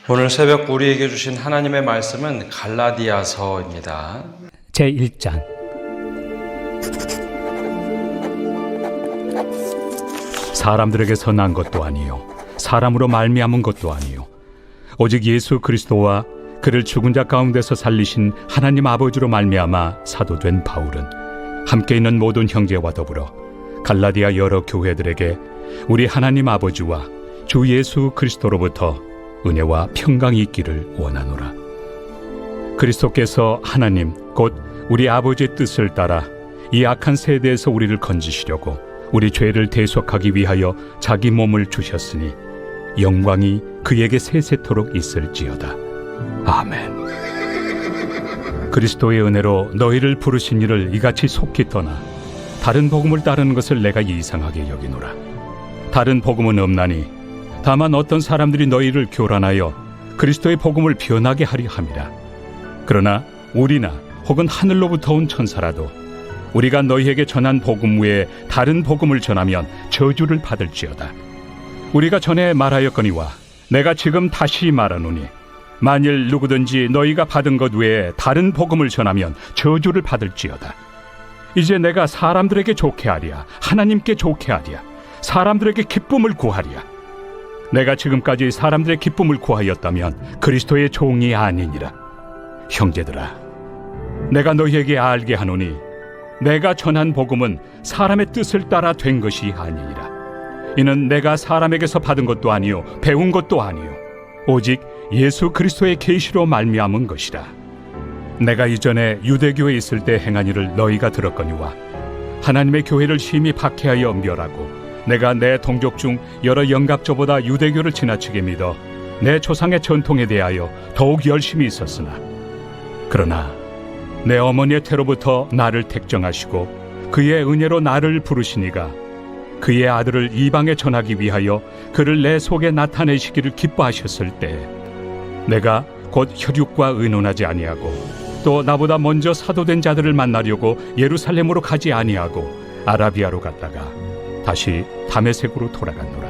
오늘 새벽 우리에게 주신 하나님의 말씀은 갈라디아서입니다. 제1장. 사람들에게서 난 것도 아니요 사람으로 말미암은 것도 아니요 오직 예수 그리스도와 그를 죽은 자 가운데서 살리신 하나님 아버지로 말미암아 사도된 바울은 함께 있는 모든 형제와 더불어 갈라디아 여러 교회들에게 우리 하나님 아버지와 주 예수 그리스도로부터 은혜와 평강이 있기를 원하노라. 그리스도께서 하나님 곧 우리 아버지의 뜻을 따라 이 악한 세대에서 우리를 건지시려고 우리 죄를 대속하기 위하여 자기 몸을 주셨으니 영광이 그에게 세세토록 있을지어다. 아멘. 그리스도의 은혜로 너희를 부르신 이를 이같이 속히 떠나 다른 복음을 따르는 것을 내가 이상하게 여기노라. 다른 복음은 없나니 다만 어떤 사람들이 너희를 교란하여 그리스도의 복음을 변하게 하려 함이라. 그러나 우리나 혹은 하늘로부터 온 천사라도 우리가 너희에게 전한 복음 외에 다른 복음을 전하면 저주를 받을지어다. 우리가 전에 말하였거니와 내가 지금 다시 말하노니 만일 누구든지 너희가 받은 것 외에 다른 복음을 전하면 저주를 받을지어다. 이제 내가 사람들에게 좋게 하랴 하나님께 좋게 하랴 사람들에게 기쁨을 구하랴. 내가 지금까지 사람들의 기쁨을 구하였다면 그리스도의 종이 아니니라. 형제들아, 내가 너희에게 알게 하노니 내가 전한 복음은 사람의 뜻을 따라 된 것이 아니니라. 이는 내가 사람에게서 받은 것도 아니요 배운 것도 아니요 오직 예수 그리스도의 계시로 말미암은 것이라. 내가 이전에 유대교에 있을 때 행한 일을 너희가 들었거니와 하나님의 교회를 심히 박해하여 멸하고 내가 내 동족 중 여러 영갑조보다 유대교를 지나치게 믿어 내 조상의 전통에 대하여 더욱 열심히 있었으나 그러나 내 어머니의 태로부터 나를 택정하시고 그의 은혜로 나를 부르시니가 그의 아들을 이방에 전하기 위하여 그를 내 속에 나타내시기를 기뻐하셨을 때 내가 곧 혈육과 의논하지 아니하고 또 나보다 먼저 사도된 자들을 만나려고 예루살렘으로 가지 아니하고 아라비아로 갔다가 다시 다메섹으로 돌아갔노라.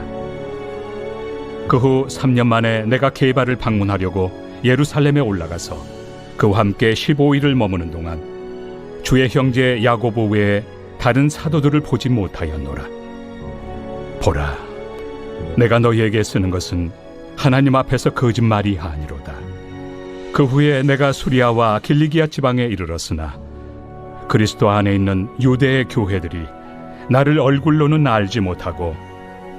그 후 3년 만에 내가 게바를 방문하려고 예루살렘에 올라가서 그와 함께 15일을 머무는 동안 주의 형제 야고보 외에 다른 사도들을 보지 못하였노라. 보라, 내가 너희에게 쓰는 것은 하나님 앞에서 거짓말이 아니로다. 그 후에 내가 수리아와 길리기아 지방에 이르렀으나 그리스도 안에 있는 유대의 교회들이 나를 얼굴로는 알지 못하고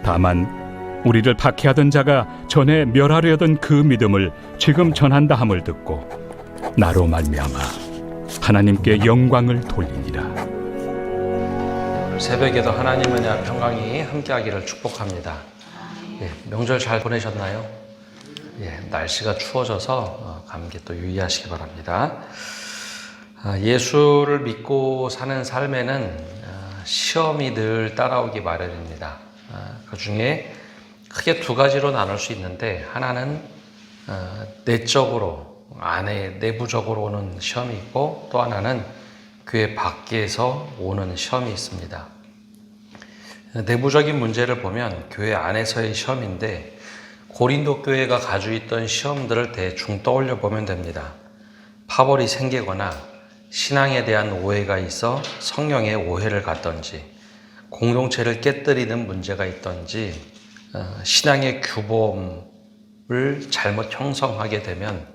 다만 우리를 박해하던 자가 전에 멸하려던 그 믿음을 지금 전한다 함을 듣고 나로 말미암아 하나님께 영광을 돌리니라. 새벽에도 하나님 은혜와 평강이 함께하기를 축복합니다. 명절 잘 보내셨나요? 날씨가 추워져서 감기 또 유의하시기 바랍니다. 예수를 믿고 사는 삶에는 시험이 늘 따라오기 마련입니다. 그 중에 크게 두 가지로 나눌 수 있는데 하나는 내적으로 안에 내부적으로 오는 시험이 있고 또 하나는 교회 밖에서 오는 시험이 있습니다. 내부적인 문제를 보면 교회 안에서의 시험인데 고린도 교회가 가지고 있던 시험들을 대충 떠올려 보면 됩니다. 파벌이 생기거나 신앙에 대한 오해가 있어 성령의 오해를 갖던지 공동체를 깨뜨리는 문제가 있던지 신앙의 규범을 잘못 형성하게 되면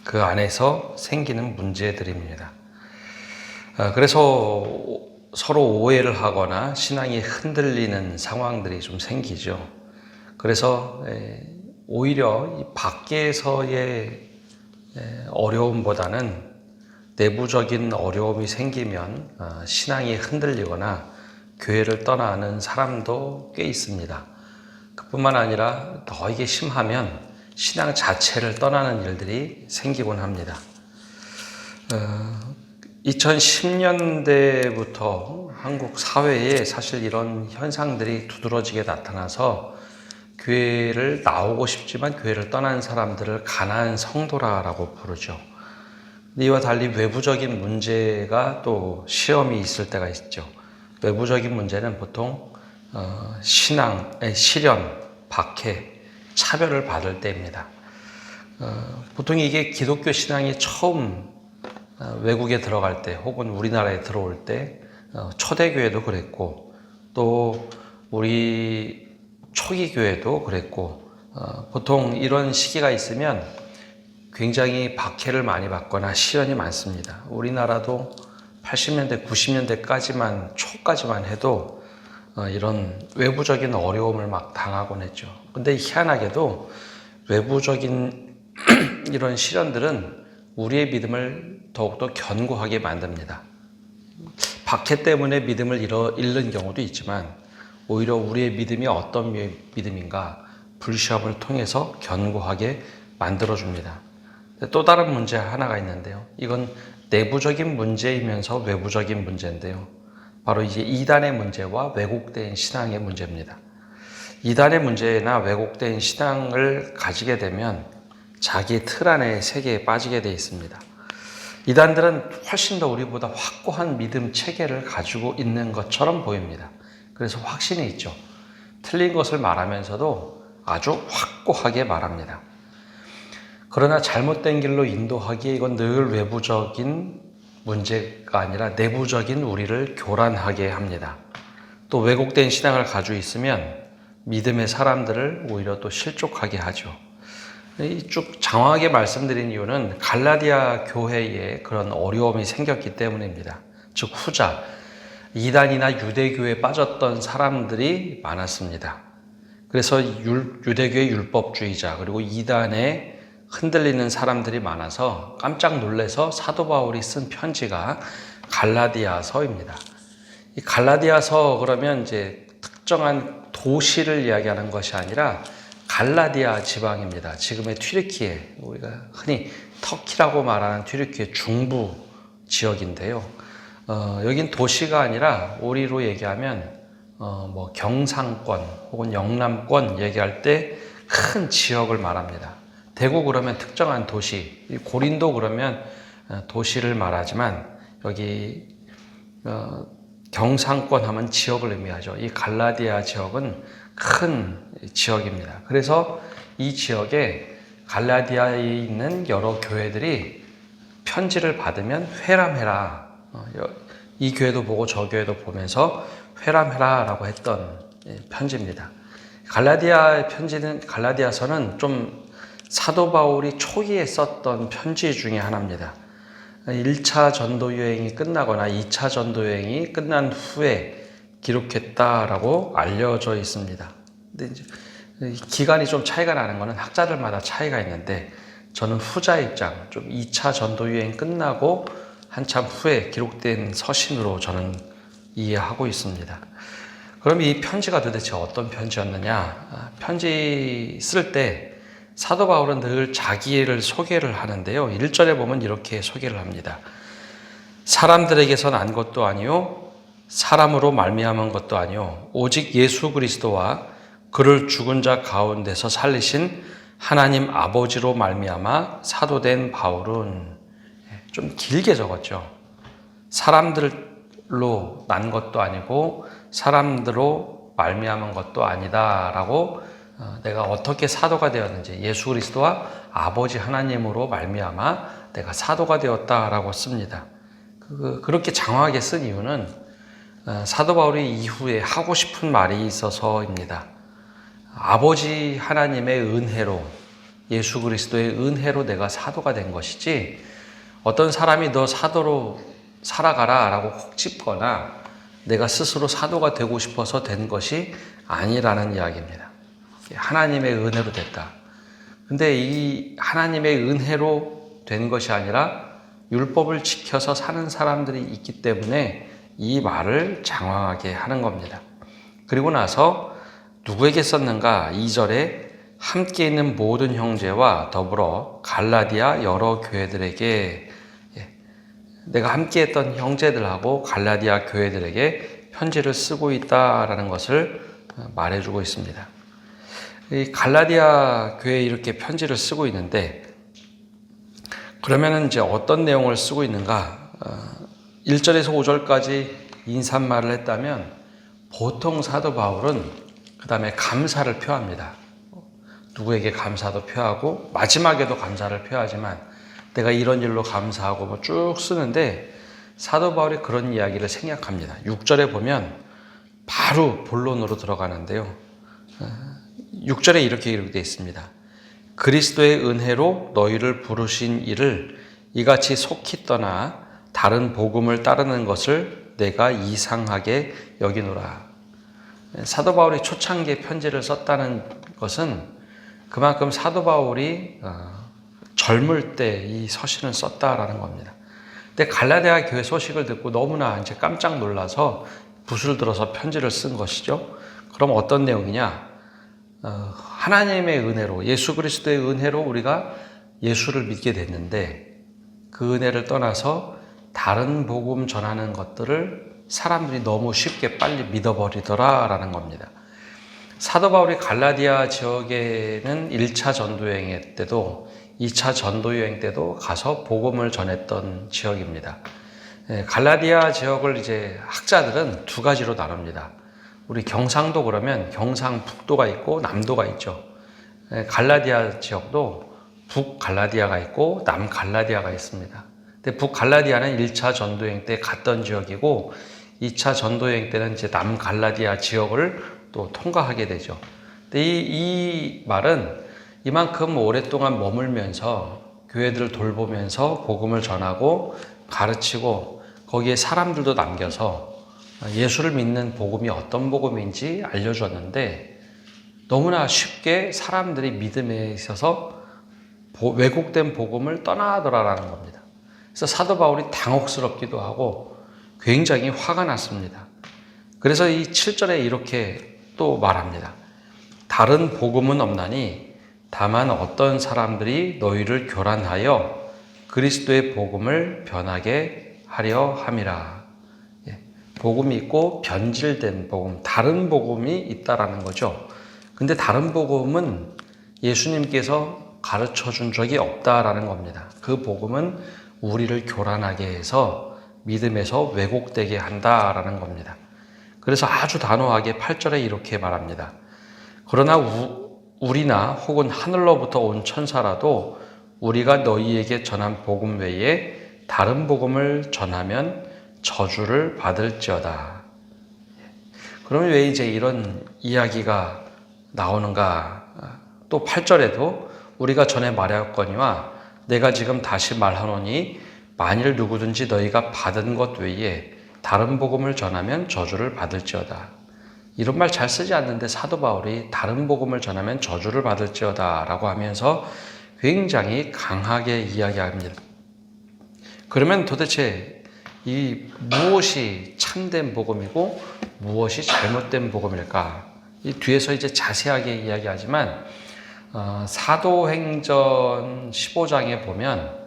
그 안에서 생기는 문제들입니다. 그래서 서로 오해를 하거나 신앙이 흔들리는 상황들이 좀 생기죠. 그래서 오히려 이 밖에서의 어려움보다는 내부적인 어려움이 생기면 신앙이 흔들리거나 교회를 떠나는 사람도 꽤 있습니다. 그뿐만 아니라 더 이게 심하면 신앙 자체를 떠나는 일들이 생기곤 합니다. 2010년대부터 한국 사회에 사실 이런 현상들이 두드러지게 나타나서 교회를 나오고 싶지만 교회를 떠난 사람들을 가난한 성도라고 부르죠. 이와 달리 외부적인 문제가 또 시험이 있을 때가 있죠. 외부적인 문제는 보통 신앙, 시련, 박해, 차별을 받을 때입니다. 보통 이게 기독교 신앙이 처음 외국에 들어갈 때 혹은 우리나라에 들어올 때 초대교회도 그랬고 또 우리 초기 교회도 그랬고 보통 이런 시기가 있으면 굉장히 박해를 많이 받거나 시련이 많습니다. 우리나라도 80년대, 90년대까지만 초까지만 해도 이런 외부적인 어려움을 막 당하곤 했죠. 근데 희한하게도 외부적인 이런 시련들은 우리의 믿음을 더욱더 견고하게 만듭니다. 박해 때문에 믿음을 잃는 경우도 있지만 오히려 우리의 믿음이 어떤 믿음인가 불시험을 통해서 견고하게 만들어줍니다. 또 다른 문제 하나가 있는데요. 이건 내부적인 문제이면서 외부적인 문제인데요. 바로 이제 이단의 문제와 왜곡된 신앙의 문제입니다. 이단의 문제나 왜곡된 신앙을 가지게 되면 자기 틀 안의 세계에 빠지게 되어 있습니다. 이단들은 훨씬 더 우리보다 확고한 믿음 체계를 가지고 있는 것처럼 보입니다. 그래서 확신이 있죠. 틀린 것을 말하면서도 아주 확고하게 말합니다. 그러나 잘못된 길로 인도하기에 이건 늘 외부적인 문제가 아니라 내부적인 우리를 교란하게 합니다. 또 왜곡된 신앙을 가지고 있으면 믿음의 사람들을 오히려 또 실족하게 하죠. 쭉 장황하게 말씀드린 이유는 갈라디아 교회에 그런 어려움이 생겼기 때문입니다. 즉 후자, 이단이나 유대교에 빠졌던 사람들이 많았습니다. 그래서 유대교의 율법주의자 그리고 이단에 흔들리는 사람들이 많아서 깜짝 놀라서 사도 바울이 쓴 편지가 갈라디아서입니다. 이 갈라디아서 그러면 이제 특정한 도시를 이야기하는 것이 아니라 갈라디아 지방입니다. 지금의 튀르키예, 우리가 흔히 터키라고 말하는 튀르키예 중부 지역인데요. 여긴 도시가 아니라 우리로 얘기하면 뭐 경상권 혹은 영남권 얘기할 때 큰 지역을 말합니다. 대구 그러면 특정한 도시, 고린도 그러면 도시를 말하지만 여기 경상권 하면 지역을 의미하죠. 이 갈라디아 지역은 큰 지역입니다. 그래서 이 지역에 갈라디아에 있는 여러 교회들이 편지를 받으면 회람해라. 이 교회도 보고 저 교회도 보면서 회람해라 라고 했던 편지입니다. 갈라디아서는 좀 사도 바울이 초기에 썼던 편지 중에 하나입니다. 1차 전도 여행이 끝나거나 2차 전도 여행이 끝난 후에 기록했다라고 알려져 있습니다. 근데 이제 기간이 좀 차이가 나는 것은 학자들마다 차이가 있는데 저는 후자 입장, 좀 2차 전도 여행 끝나고 한참 후에 기록된 서신으로 저는 이해하고 있습니다. 그럼 이 편지가 도대체 어떤 편지였느냐? 편지 쓸 때 사도 바울은 늘 자기를 소개를 하는데요. 1절에 보면 이렇게 소개를 합니다. 사람들에게서 난 것도 아니요 사람으로 말미암은 것도 아니요 오직 예수 그리스도와 그를 죽은 자 가운데서 살리신 하나님 아버지로 말미암아 사도된 바울은 좀 길게 적었죠. 사람들로 난 것도 아니고 사람들로 말미암은 것도 아니다라고 내가 어떻게 사도가 되었는지 예수 그리스도와 아버지 하나님으로 말미암아 내가 사도가 되었다라고 씁니다. 그렇게 장황하게 쓴 이유는 사도 바울이 이후에 하고 싶은 말이 있어서입니다. 아버지 하나님의 은혜로 예수 그리스도의 은혜로 내가 사도가 된 것이지 어떤 사람이 너 사도로 살아가라 라고 콕 집거나 내가 스스로 사도가 되고 싶어서 된 것이 아니라는 이야기입니다. 하나님의 은혜로 됐다. 근데 이 하나님의 은혜로 된 것이 아니라 율법을 지켜서 사는 사람들이 있기 때문에 이 말을 장황하게 하는 겁니다. 그리고 나서 누구에게 썼는가? 2절에 함께 있는 모든 형제와 더불어 갈라디아 여러 교회들에게 내가 함께 했던 형제들하고 갈라디아 교회들에게 편지를 쓰고 있다라는 것을 말해주고 있습니다. 이 갈라디아 교회에 이렇게 편지를 쓰고 있는데 그러면은 이제 어떤 내용을 쓰고 있는가? 1절에서 5절까지 인사말을 했다면 보통 사도 바울은 그 다음에 감사를 표합니다. 누구에게 감사도 표하고 마지막에도 감사를 표하지만 내가 이런 일로 감사하고 뭐 쭉 쓰는데 사도 바울이 그런 이야기를 생략합니다. 6절에 보면 바로 본론으로 들어가는데요. 6절에 이렇게 기록되어 있습니다. 그리스도의 은혜로 너희를 부르신 이를 이같이 속히 떠나 다른 복음을 따르는 것을 내가 이상하게 여기노라. 사도 바울이 초창기에 편지를 썼다는 것은 그만큼 사도 바울이 젊을 때 이 서신을 썼다라는 겁니다. 근데 갈라디아 교회 소식을 듣고 너무나 이제 깜짝 놀라서 붓을 들어서 편지를 쓴 것이죠. 그럼 어떤 내용이냐? 하나님의 은혜로, 예수 그리스도의 은혜로 우리가 예수를 믿게 됐는데 그 은혜를 떠나서 다른 복음 전하는 것들을 사람들이 너무 쉽게 빨리 믿어버리더라라는 겁니다. 사도 바울이 갈라디아 지역에는 1차 전도여행 때도 2차 전도여행 때도 가서 복음을 전했던 지역입니다. 갈라디아 지역을 이제 학자들은 두 가지로 나눕니다. 우리 경상도 그러면 경상북도가 있고 남도가 있죠. 갈라디아 지역도 북갈라디아가 있고 남갈라디아가 있습니다. 근데 북갈라디아는 1차 전도여행 때 갔던 지역이고 2차 전도여행 때는 이제 남갈라디아 지역을 또 통과하게 되죠. 근데 이 말은 이만큼 오랫동안 머물면서 교회들을 돌보면서 복음을 전하고 가르치고 거기에 사람들도 남겨서 예수를 믿는 복음이 어떤 복음인지 알려주었는데 너무나 쉽게 사람들이 믿음에 있어서 왜곡된 복음을 떠나더라라는 겁니다. 그래서 사도 바울이 당혹스럽기도 하고 굉장히 화가 났습니다. 그래서 이 7절에 이렇게 또 말합니다. 다른 복음은 없나니 다만 어떤 사람들이 너희를 교란하여 그리스도의 복음을 변하게 하려 함이라. 복음이 있고 변질된 복음, 다른 복음이 있다라는 거죠. 근데 다른 복음은 예수님께서 가르쳐 준 적이 없다라는 겁니다. 그 복음은 우리를 교란하게 해서 믿음에서 왜곡되게 한다라는 겁니다. 그래서 아주 단호하게 8절에 이렇게 말합니다. 그러나 우리나 혹은 하늘로부터 온 천사라도 우리가 너희에게 전한 복음 외에 다른 복음을 전하면 저주를 받을지어다. 그러면 왜 이제 이런 이야기가 나오는가? 또 8절에도 우리가 전에 말하였거니와 내가 지금 다시 말하노니 만일 누구든지 너희가 받은 것 외에 다른 복음을 전하면 저주를 받을지어다. 이런 말 잘 쓰지 않는데 사도 바울이 다른 복음을 전하면 저주를 받을지어다 라고 하면서 굉장히 강하게 이야기합니다. 그러면 도대체 이 무엇이 참된 복음이고 무엇이 잘못된 복음일까? 이 뒤에서 이제 자세하게 이야기하지만 사도행전 15장에 보면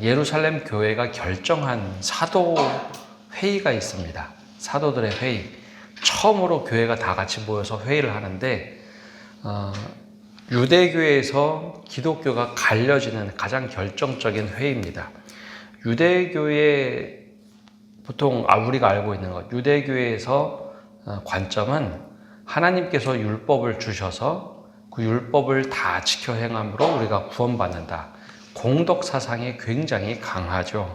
예루살렘 교회가 결정한 사도 회의가 있습니다. 사도들의 회의. 처음으로 교회가 다 같이 모여서 회의를 하는데 유대교에서 기독교가 갈려지는 가장 결정적인 회의입니다. 유대교의 보통 우리가 알고 있는 것, 유대교에서 관점은 하나님께서 율법을 주셔서 그 율법을 다 지켜 행함으로 우리가 구원받는다. 공덕 사상이 굉장히 강하죠.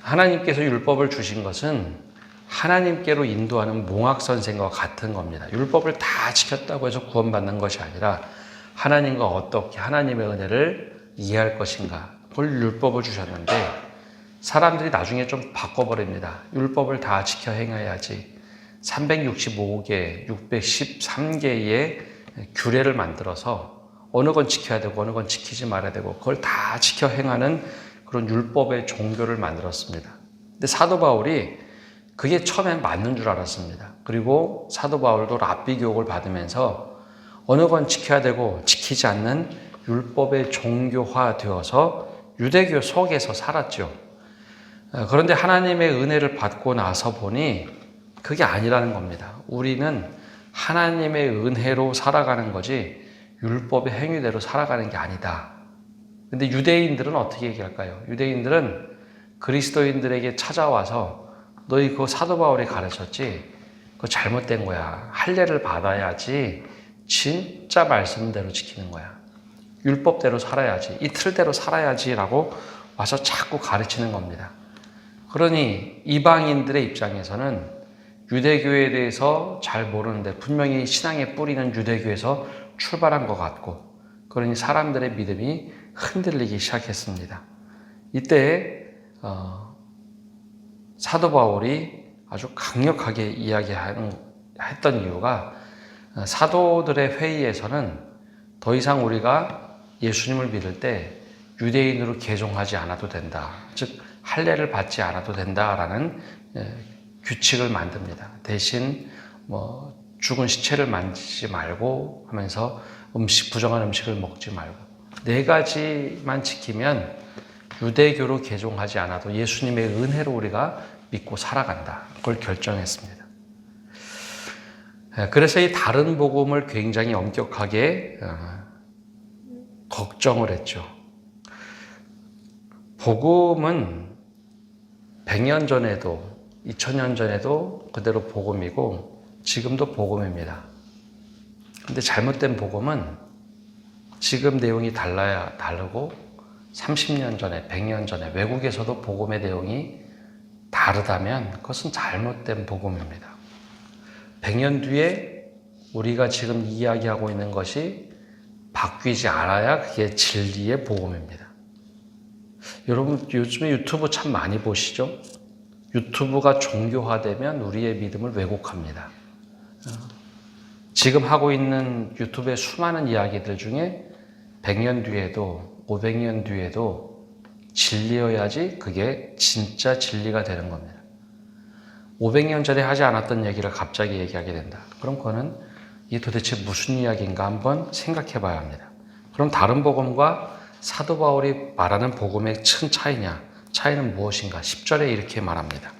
하나님께서 율법을 주신 것은 하나님께로 인도하는 몽학선생과 같은 겁니다. 율법을 다 지켰다고 해서 구원받는 것이 아니라 하나님과 어떻게 하나님의 은혜를 이해할 것인가, 그걸 율법을 주셨는데 사람들이 나중에 좀 바꿔버립니다. 율법을 다 지켜 행해야지 365개, 613개의 규례를 만들어서 어느 건 지켜야 되고 어느 건 지키지 말아야 되고 그걸 다 지켜 행하는 그런 율법의 종교를 만들었습니다. 근데 사도 바울이 그게 처음엔 맞는 줄 알았습니다. 그리고 사도 바울도 랍비 교육을 받으면서 어느 건 지켜야 되고 지키지 않는 율법의 종교화 되어서 유대교 속에서 살았죠. 그런데 하나님의 은혜를 받고 나서 보니 그게 아니라는 겁니다. 우리는 하나님의 은혜로 살아가는 거지 율법의 행위대로 살아가는 게 아니다. 근데 유대인들은 어떻게 얘기할까요? 유대인들은 그리스도인들에게 찾아와서 너희 그거 사도 바울이 가르쳤지? 그거 잘못된 거야. 할례를 받아야지 진짜 말씀대로 지키는 거야. 율법대로 살아야지, 이 틀대로 살아야지라고 와서 자꾸 가르치는 겁니다. 그러니 이방인들의 입장에서는 유대교에 대해서 잘 모르는데 분명히 신앙의 뿌리는 유대교에서 출발한 것 같고, 그러니 사람들의 믿음이 흔들리기 시작했습니다. 이때 사도 바울이 아주 강력하게 이야기했던 이유가, 사도들의 회의에서는 더 이상 우리가 예수님을 믿을 때 유대인으로 개종하지 않아도 된다, 즉 할례를 받지 않아도 된다라는 규칙을 만듭니다. 대신 죽은 시체를 만지지 말고 하면서 부정한 음식을 먹지 말고 4가지만 지키면 유대교로 개종하지 않아도 예수님의 은혜로 우리가 믿고 살아간다, 그걸 결정했습니다. 그래서 이 다른 복음을 굉장히 엄격하게 걱정을 했죠. 복음은 100년 전에도 2000년 전에도 그대로 복음이고 지금도 복음입니다. 근데 잘못된 복음은 지금 내용이 다르고 30년 전에, 100년 전에 외국에서도 복음의 내용이 다르다면 그것은 잘못된 복음입니다. 100년 뒤에 우리가 지금 이야기하고 있는 것이 바뀌지 않아야 그게 진리의 복음입니다. 여러분 요즘에 유튜브 참 많이 보시죠? 유튜브가 종교화되면 우리의 믿음을 왜곡합니다. 지금 하고 있는 유튜브의 수많은 이야기들 중에 100년 뒤에도 500년 뒤에도 진리여야지 그게 진짜 진리가 되는 겁니다. 500년 전에 하지 않았던 얘기를 갑자기 얘기하게 된다. 그럼 그거는 이게 도대체 무슨 이야기인가 한번 생각해 봐야 합니다. 그럼 다른 복음과 사도 바울이 말하는 복음의 큰 차이는 무엇인가? 10절에 이렇게 말합니다.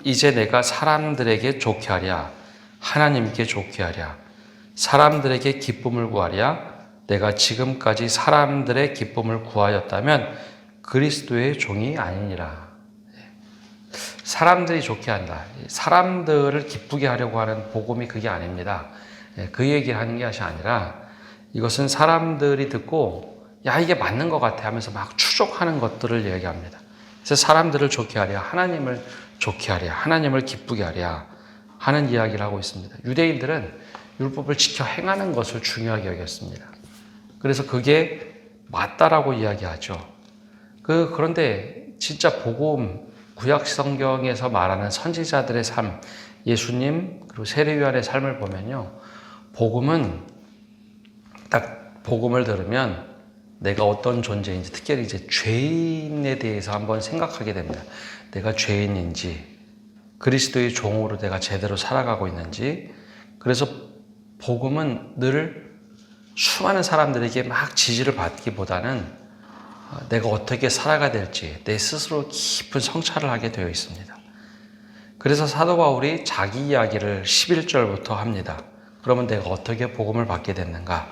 이제 내가 사람들에게 좋게 하랴, 하나님께 좋게 하랴, 사람들에게 기쁨을 구하랴. 내가 지금까지 사람들의 기쁨을 구하였다면 그리스도의 종이 아니니라. 사람들이 좋게 한다. 사람들을 기쁘게 하려고 하는 복음이 그게 아닙니다. 그 얘기를 하는 것이 아니라 이것은 사람들이 듣고 야 이게 맞는 것 같아 하면서 막 추종하는 것들을 얘기합니다. 그래서 사람들을 좋게 하랴, 하나님을 좋게 하랴, 하나님을 기쁘게 하랴 하는 이야기를 하고 있습니다. 유대인들은 율법을 지켜 행하는 것을 중요하게 여겼습니다. 그래서 그게 맞다라고 이야기하죠. 그런데 진짜 복음, 구약 성경에서 말하는 선지자들의 삶, 예수님 그리고 세례요한의 삶을 보면요, 복음은 딱 복음을 들으면 내가 어떤 존재인지, 특별히 이제 죄인에 대해서 한번 생각하게 됩니다. 내가 죄인인지, 그리스도의 종으로 내가 제대로 살아가고 있는지. 그래서 복음은 늘 수많은 사람들에게 막 지지를 받기보다는 내가 어떻게 살아가야 될지 내 스스로 깊은 성찰을 하게 되어 있습니다. 그래서 사도 바울이 자기 이야기를 11절부터 합니다. 그러면 내가 어떻게 복음을 받게 됐는가?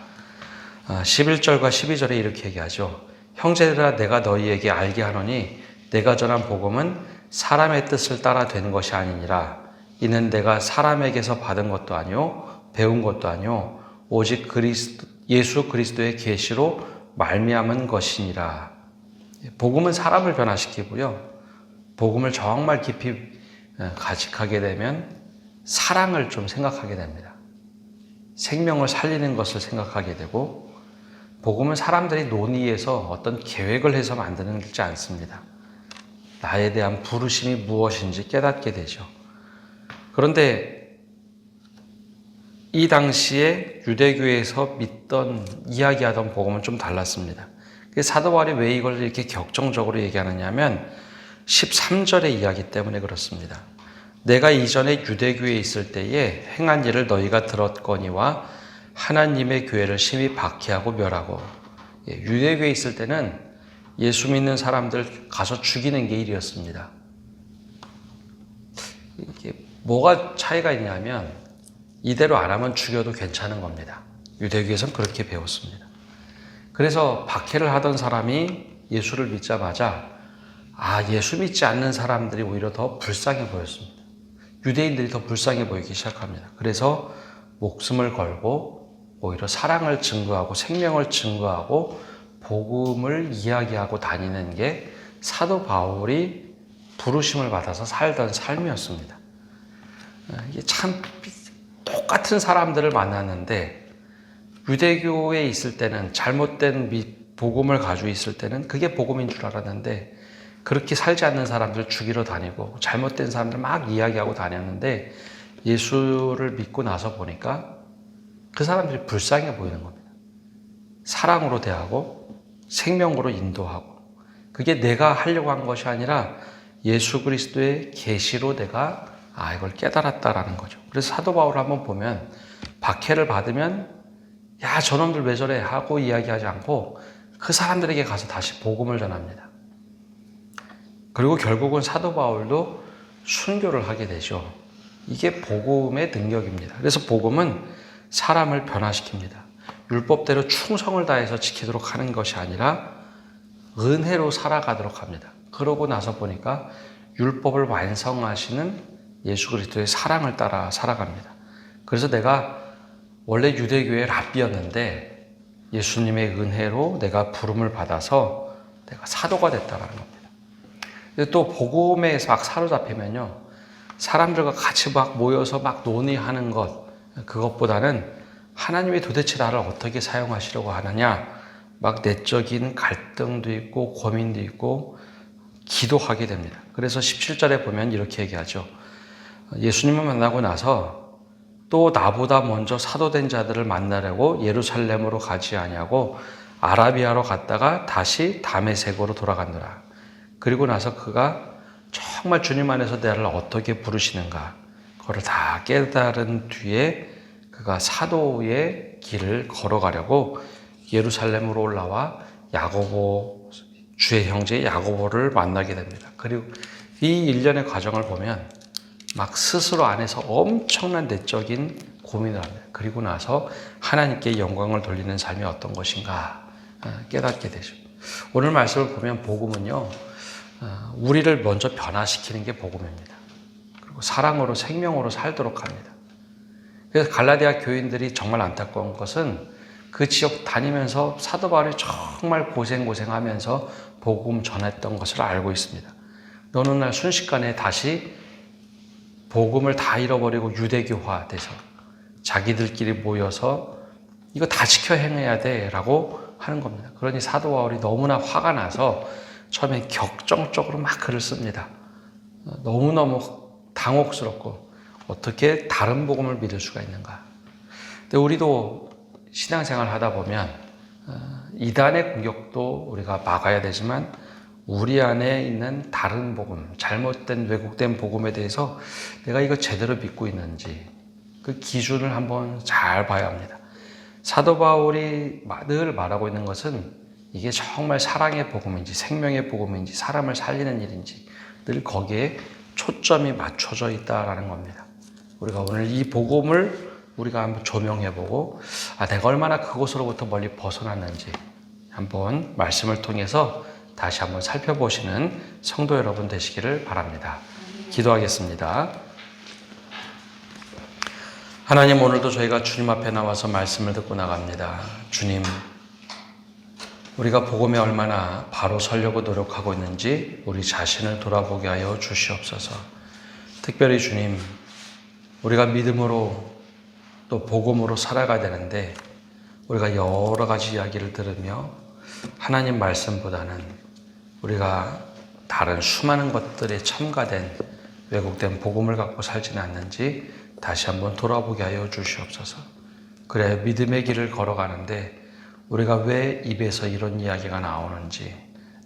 11절과 12절에 이렇게 얘기하죠. 형제들아, 내가 너희에게 알게 하노니 내가 전한 복음은 사람의 뜻을 따라 된 것이 아니니라. 이는 내가 사람에게서 받은 것도 아니요 배운 것도 아니요 오직 예수 그리스도의 계시로 말미암은 것이니라. 복음은 사람을 변화시키고요, 복음을 정말 깊이 가직하게 되면 사랑을 좀 생각하게 됩니다. 생명을 살리는 것을 생각하게 되고, 복음은 사람들이 논의해서 어떤 계획을 해서 만드는지 않습니다. 나에 대한 부르심이 무엇인지 깨닫게 되죠. 그런데 이 당시에 유대교에서 이야기하던 복음은 좀 달랐습니다. 사도 바울이 왜 이걸 이렇게 격정적으로 얘기하느냐 하면 13절의 이야기 때문에 그렇습니다. 내가 이전에 유대교에 있을 때에 행한 일을 너희가 들었거니와 하나님의 교회를 심히 박해하고 멸하고. 유대교에 있을 때는 예수 믿는 사람들 가서 죽이는 게 일이었습니다. 이게 뭐가 차이가 있냐면 이대로 안 하면 죽여도 괜찮은 겁니다. 유대교에서는 그렇게 배웠습니다. 그래서 박해를 하던 사람이 예수를 믿자마자 예수 믿지 않는 사람들이 오히려 더 불쌍해 보였습니다. 유대인들이 더 불쌍해 보이기 시작합니다. 그래서 목숨을 걸고 오히려 사랑을 증거하고 생명을 증거하고 복음을 이야기하고 다니는 게 사도 바울이 부르심을 받아서 살던 삶이었습니다. 이게 참 똑같은 사람들을 만났는데 유대교에 있을 때는 잘못된 복음을 가지고 있을 때는 그게 복음인 줄 알았는데 그렇게 살지 않는 사람들 죽이러 다니고 잘못된 사람들 막 이야기하고 다녔는데 예수를 믿고 나서 보니까 그 사람들이 불쌍해 보이는 겁니다. 사랑으로 대하고 생명으로 인도하고 그게 내가 하려고 한 것이 아니라 예수 그리스도의 계시로 내가 이걸 깨달았다라는 거죠. 그래서 사도 바울을 한번 보면 박해를 받으면 야 저놈들 왜 저래 하고 이야기하지 않고 그 사람들에게 가서 다시 복음을 전합니다. 그리고 결국은 사도 바울도 순교를 하게 되죠. 이게 복음의 능력입니다. 그래서 복음은 사람을 변화시킵니다. 율법대로 충성을 다해서 지키도록 하는 것이 아니라 은혜로 살아가도록 합니다. 그러고 나서 보니까 율법을 완성하시는 예수 그리스도의 사랑을 따라 살아갑니다. 그래서 내가 원래 유대교의 랍비였는데 예수님의 은혜로 내가 부름을 받아서 내가 사도가 됐다는 겁니다. 또 복음에 막 사로잡히면요. 사람들과 같이 막 모여서 막 논의하는 것, 그것보다는 하나님이 도대체 나를 어떻게 사용하시려고 하느냐, 막 내적인 갈등도 있고 고민도 있고 기도하게 됩니다. 그래서 17절에 보면 이렇게 얘기하죠. 예수님을 만나고 나서 또 나보다 먼저 사도된 자들을 만나려고 예루살렘으로 가지 아니하고 아라비아로 갔다가 다시 다메섹으로 돌아갔노라. 그리고 나서 그가 정말 주님 안에서 나를 어떻게 부르시는가 그거를 다 깨달은 뒤에 그가 사도의 길을 걸어가려고 예루살렘으로 올라와 야고보 주의 형제 야고보를 만나게 됩니다. 그리고 이 일련의 과정을 보면 막 스스로 안에서 엄청난 내적인 고민을 합니다. 그리고 나서 하나님께 영광을 돌리는 삶이 어떤 것인가 깨닫게 되죠. 오늘 말씀을 보면 복음은요. 우리를 먼저 변화시키는 게 복음입니다. 그리고 사랑으로 생명으로 살도록 합니다. 그래서 갈라디아 교인들이 정말 안타까운 것은 그 지역 다니면서 사도 바울이 정말 고생하면서 복음 전했던 것을 알고 있습니다. 어느 날 순식간에 다시 복음을 다 잃어버리고 유대교화 돼서 자기들끼리 모여서 이거 다 지켜 행해야 돼 라고 하는 겁니다. 그러니 사도 바울이 너무나 화가 나서 처음에 격정적으로 막 글을 씁니다. 너무너무 당혹스럽고 어떻게 다른 복음을 믿을 수가 있는가. 근데 우리도 신앙생활 하다 보면 이단의 공격도 우리가 막아야 되지만 우리 안에 있는 다른 복음, 잘못된 왜곡된 복음에 대해서 내가 이거 제대로 믿고 있는지 그 기준을 한번 잘 봐야 합니다. 사도 바울이 늘 말하고 있는 것은 이게 정말 사랑의 복음인지 생명의 복음인지 사람을 살리는 일인지 늘 거기에 초점이 맞춰져 있다라는 겁니다. 우리가 오늘 이 복음을 우리가 한번 조명해보고 내가 얼마나 그곳으로부터 멀리 벗어났는지 한번 말씀을 통해서 다시 한번 살펴보시는 성도 여러분 되시기를 바랍니다. 기도하겠습니다. 하나님, 오늘도 저희가 주님 앞에 나와서 말씀을 듣고 나갑니다. 주님, 우리가 복음에 얼마나 바로 서려고 노력하고 있는지 우리 자신을 돌아보게 하여 주시옵소서. 특별히 주님, 우리가 믿음으로 또 복음으로 살아가야 되는데 우리가 여러 가지 이야기를 들으며 하나님 말씀보다는 우리가 다른 수많은 것들에 첨가된 왜곡된 복음을 갖고 살지는 않는지 다시 한번 돌아보게 하여 주시옵소서. 그래 믿음의 길을 걸어가는데 우리가 왜 입에서 이런 이야기가 나오는지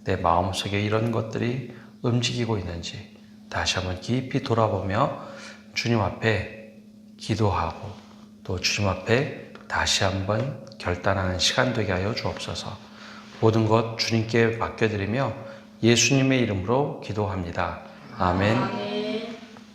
내 마음속에 이런 것들이 움직이고 있는지 다시 한번 깊이 돌아보며 주님 앞에 기도하고 또 주님 앞에 다시 한번 결단하는 시간 되게 하여 주옵소서. 모든 것 주님께 맡겨드리며 예수님의 이름으로 기도합니다. 아멘.